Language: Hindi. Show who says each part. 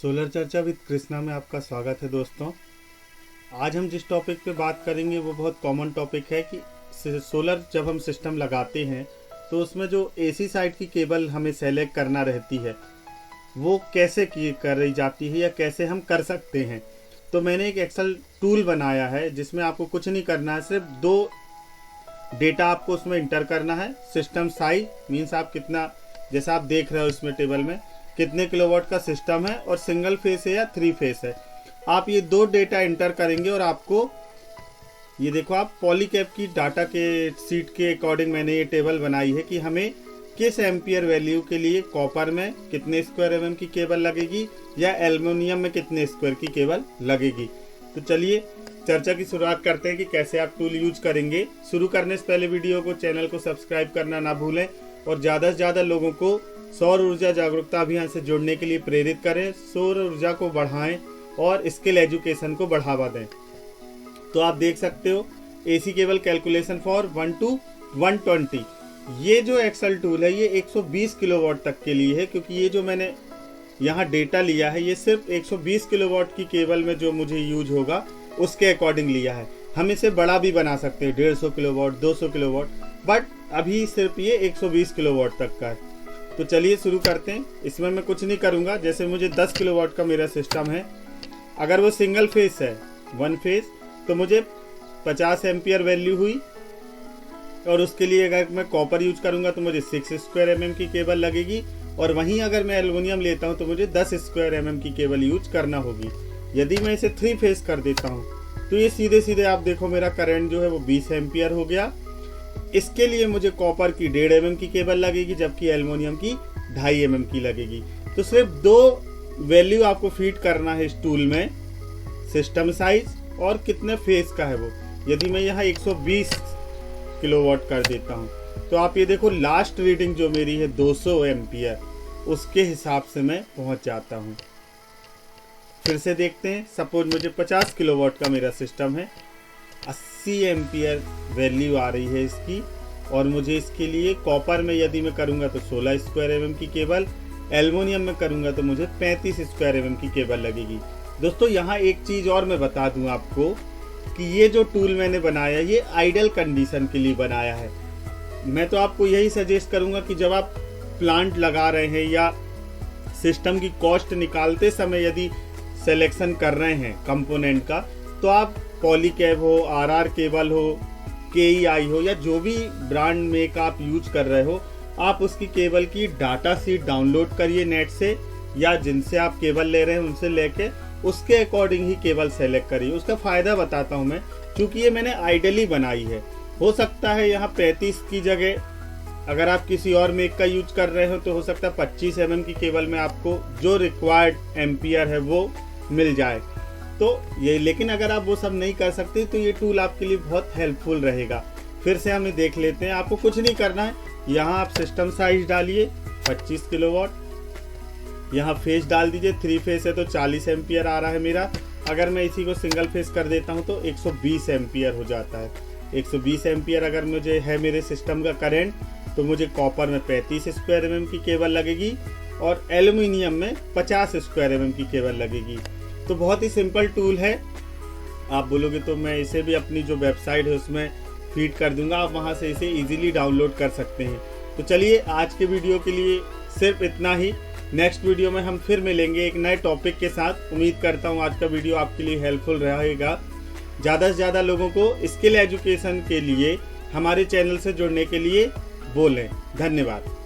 Speaker 1: सोलर चर्चा विद कृष्णा में आपका स्वागत है दोस्तों। आज हम जिस टॉपिक पे बात करेंगे वो बहुत कॉमन टॉपिक है कि सोलर जब हम सिस्टम लगाते हैं तो उसमें जो एसी साइड की केबल हमें सेलेक्ट करना रहती है वो कैसे करी जाती है या कैसे हम कर सकते हैं। तो मैंने एक एक्सेल टूल बनाया है जिसमें आपको कुछ नहीं करना है, सिर्फ दो डेटा आपको उसमें इंटर करना है। सिस्टम साइज मीन्स आप कितना, जैसा आप देख रहे हो इसमें टेबल में कितने किलोवाट का सिस्टम है और सिंगल फेस है या 3 फेस है। आप ये दो डेटा इंटर करेंगे और आपको ये देखो, आप पॉलीकैब की डाटा के सीट के अकॉर्डिंग मैंने ये टेबल बनाई है कि हमें किस एम्पियर वैल्यू के लिए कॉपर में कितने स्क्वायर एमएम की केबल लगेगी या एल्युमिनियम में कितने स्क्वायर की केबल लगेगी। तो चलिए चर्चा की शुरुआत करते हैं कि कैसे आप टूल यूज करेंगे। शुरू करने से पहले वीडियो को, चैनल को सब्सक्राइब करना ना भूलें और ज़्यादा से ज़्यादा लोगों को सौर ऊर्जा जागरूकता अभियान से जुड़ने के लिए प्रेरित करें। सौर ऊर्जा को बढ़ाएं और स्किल एजुकेशन को बढ़ावा दें। तो आप देख सकते हो AC cable calculation for 1 to 120। ये जो एक्सेल टूल है ये 120 किलोवाट तक के लिए है, क्योंकि ये जो मैंने यहाँ डेटा लिया है ये सिर्फ 120 किलोवाट की केबल में जो मुझे यूज होगा उसके अकॉर्डिंग लिया है। हम इसे बड़ा भी बना सकते हैं, 150 किलोवाट, 200 किलोवाट, बट अभी सिर्फ ये 120 किलोवाट तक का है। तो चलिए शुरू करते हैं। इसमें मैं कुछ नहीं करूँगा। जैसे मुझे 10 किलोवाट का मेरा सिस्टम है, अगर वो सिंगल फेस है 1 फेस तो मुझे 50 एम्पियर वैल्यू हुई, और उसके लिए अगर मैं कॉपर यूज करूँगा तो मुझे 6 स्क्वायर एमएम की केबल लगेगी, और वहीं अगर मैं एल्युमिनियम लेता हूँ तो मुझे 10 स्क्वायर एमएम की केबल यूज करना होगी। यदि मैं इसे 3 फेस कर देता हूँ तो ये सीधे सीधे आप देखो मेरा करंट जो है वो 20 एम्पियर हो गया। इसके लिए मुझे कॉपर की 1.5 एमएम की केबल लगेगी, जबकि एल्युमिनियम की 2.5 एमएम की लगेगी। तो सिर्फ दो वैल्यू आपको फीड करना है इस टूल में, सिस्टम साइज और कितने फेस का है वो। यदि मैं यहाँ 120 किलोवाट कर देता हूँ तो आप ये देखो लास्ट रीडिंग जो मेरी है 200 एम्पियर, उसके हिसाब से मैं पहुँच जाता हूँ। फिर से देखते हैं, सपोज मुझे 50 किलोवाट का मेरा सिस्टम है, 80 एम्पियर वैल्यू आ रही है इसकी, और मुझे इसके लिए कॉपर में यदि मैं करूँगा तो 16 स्क्वायर एमएम की केबल, एल्युमिनियम में करूँगा तो मुझे 35 स्क्वायर एमएम की केबल लगेगी। दोस्तों यहाँ एक चीज़ और मैं बता दूँ आपको कि ये जो टूल मैंने बनाया ये आइडियल कंडीशन के लिए बनाया है। मैं तो आपको यही सजेस्ट करूँगा कि जब आप प्लांट लगा रहे हैं या सिस्टम की कॉस्ट निकालते समय यदि सिलेक्शन कर रहे हैं कंपोनेंट का, तो आप पॉलीकैब हो, आरआर केबल हो, केईआई हो या जो भी ब्रांड मेक आप यूज कर रहे हो, आप उसकी केबल की डाटा सीट डाउनलोड करिए नेट से, या जिनसे आप केबल ले रहे हैं उनसे लेके उसके अकॉर्डिंग ही केबल सेलेक्ट करिए। उसका फ़ायदा बताता हूँ मैं, क्योंकि ये मैंने आइडियली बनाई है। हो सकता है यहाँ 35 की जगह अगर आप किसी और मेक का यूज कर रहे हो तो हो सकता है 25 एमएम की केबल में आपको जो रिक्वायर्ड एम्पियर है वो मिल जाए। तो ये, लेकिन अगर आप वो सब नहीं कर सकते तो ये टूल आपके लिए बहुत हेल्पफुल रहेगा। फिर से हमें देख लेते हैं। आपको कुछ नहीं करना है, यहाँ आप सिस्टम साइज डालिए 25 किलोवाट, यहाँ फेस डाल दीजिए, 3 फेस है तो 40 एम्पियर आ रहा है मेरा। अगर मैं इसी को सिंगल फेस कर देता हूँ तो 120 एम्पियर हो जाता है। 120 एम्पियर अगर मुझे है मेरे सिस्टम का करंट तो मुझे कॉपर में 35 स्क्वायर एमएम की केबल लगेगी और एल्युमिनियम में 50 स्क्वायर एमएम की केबल लगेगी। तो बहुत ही सिंपल टूल है। आप बोलोगे तो मैं इसे भी अपनी जो वेबसाइट है उसमें फीड कर दूंगा, आप वहां से इसे इजीली डाउनलोड कर सकते हैं। तो चलिए आज के वीडियो के लिए सिर्फ इतना ही। नेक्स्ट वीडियो में हम फिर मिलेंगे एक नए टॉपिक के साथ। उम्मीद करता हूँ आज का वीडियो आपके लिए हेल्पफुल रहेगा। ज़्यादा से ज़्यादा लोगों को स्किल एजुकेशन के लिए हमारे चैनल से जुड़ने के लिए बोलें। धन्यवाद।